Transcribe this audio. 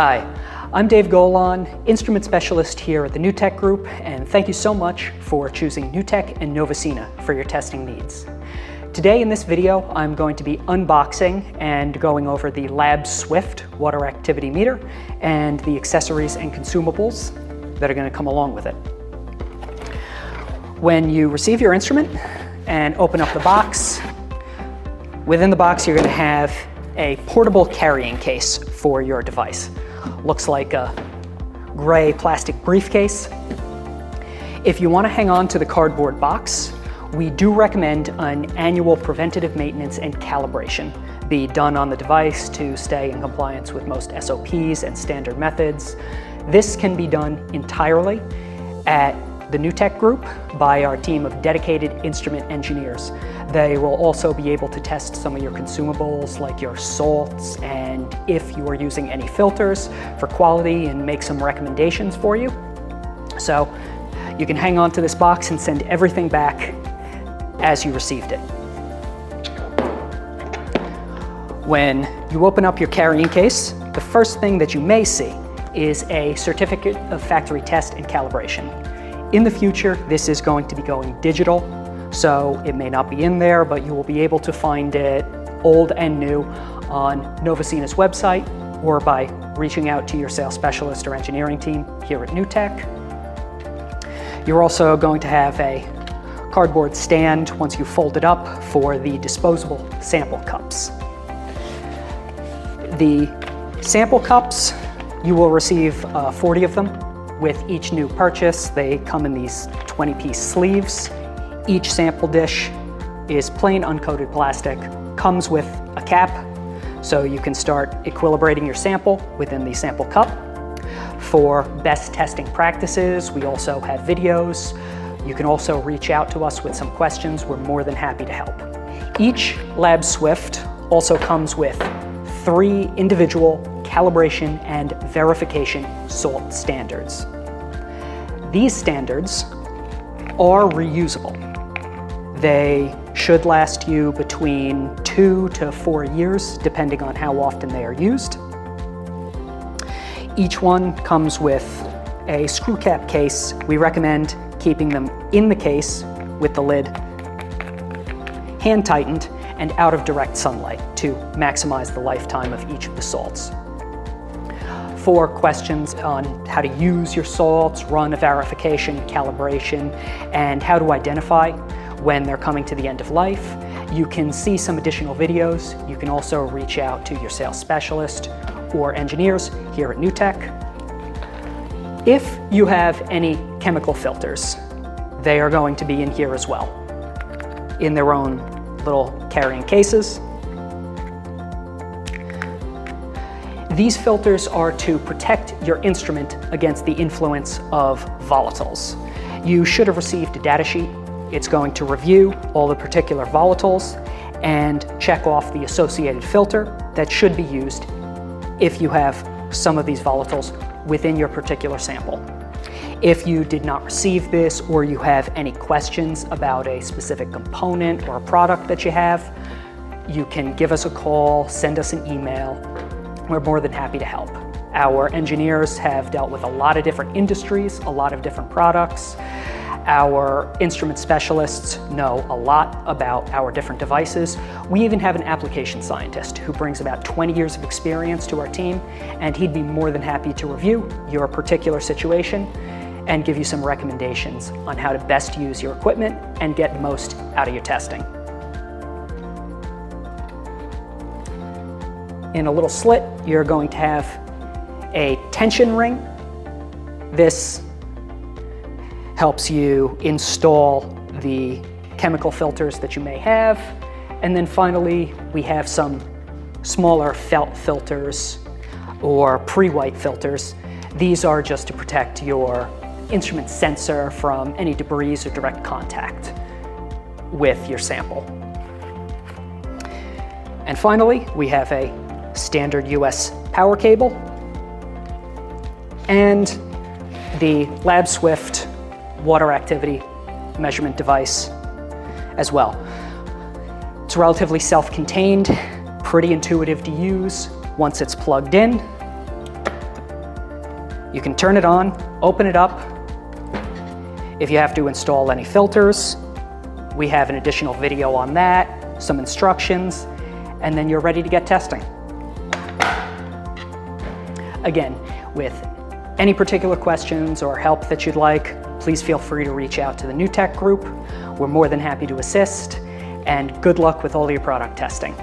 Hi, I'm Dave Golan, Instrument Specialist here at the NewTek Group, and thank you so much for choosing NewTek and Novacina for your testing needs. Today in this video, I'm going to be unboxing and going over the LabSwift Water Activity Meter and the accessories and consumables that are going to come along with it. When you receive your instrument and open up the box, within the box you're going to have a portable carrying case for your device. Looks like a gray plastic briefcase. If you want to hang on to the cardboard box, we do recommend an annual preventative maintenance and calibration be done on the device to stay in compliance with most SOPs and standard methods. This can be done entirely at the NewTek Group by our team of dedicated instrument engineers. They will also be able to test some of your consumables like your salts and if you are using any filters for quality and make some recommendations for you. So you can hang on to this box and send everything back as you received it. When you open up your carrying case, the first thing that you may see is a certificate of factory test and calibration. In the future, this is going to be going digital, so it may not be in there, but you will be able to find it old and new on Novacina's website or by reaching out to your sales specialist or engineering team here at NewTek. You're also going to have a cardboard stand once you fold it up for the disposable sample cups. The sample cups, you will receive 40 of them with each new purchase. They come in these 20-piece sleeves. Each sample dish is plain uncoated plastic, comes with a cap, so you can start equilibrating your sample within the sample cup. For best testing practices, we also have videos. You can also reach out to us with some questions. We're more than happy to help. Each LabSwift also comes with 3 individual calibration and verification salt standards. These standards are reusable. They should last you between 2 to 4 years, depending on how often they are used. Each one comes with a screw cap case. We recommend keeping them in the case with the lid hand tightened and out of direct sunlight to maximize the lifetime of each of the salts. For questions on how to use your salts, run a verification, calibration, and how to identify when they're coming to the end of life, you can see some additional videos. You can also reach out to your sales specialist or engineers here at NewTek. If you have any chemical filters, they are going to be in here as well, in their own little carrying cases. These filters are to protect your instrument against the influence of volatiles. You should have received a data sheet. It's going to review all the particular volatiles and check off the associated filter that should be used if you have some of these volatiles within your particular sample. If you did not receive this or you have any questions about a specific component or a product that you have, you can give us a call, send us an email. We're more than happy to help. Our engineers have dealt with a lot of different industries, a lot of different products. Our instrument specialists know a lot about our different devices. We even have an application scientist who brings about 20 years of experience to our team, and he'd be more than happy to review your particular situation and give you some recommendations on how to best use your equipment and get the most out of your testing. In a little slit, you're going to have a tension ring. This helps you install the chemical filters that you may have. And then finally, we have some smaller felt filters or pre-white filters. These are just to protect your instrument sensor from any debris or direct contact with your sample. And finally, we have a standard US power cable and the LabSwift Water Activity Measurement device as well. It's relatively self-contained, pretty intuitive to use. Once it's plugged in, You can turn it on, open it up. If you have to install any filters, we have an additional video on that, some instructions, and then you're ready to get testing. Again, with any particular questions or help that you'd like, please feel free to reach out to the New Tech group. We're more than happy to assist, and good luck with all your product testing.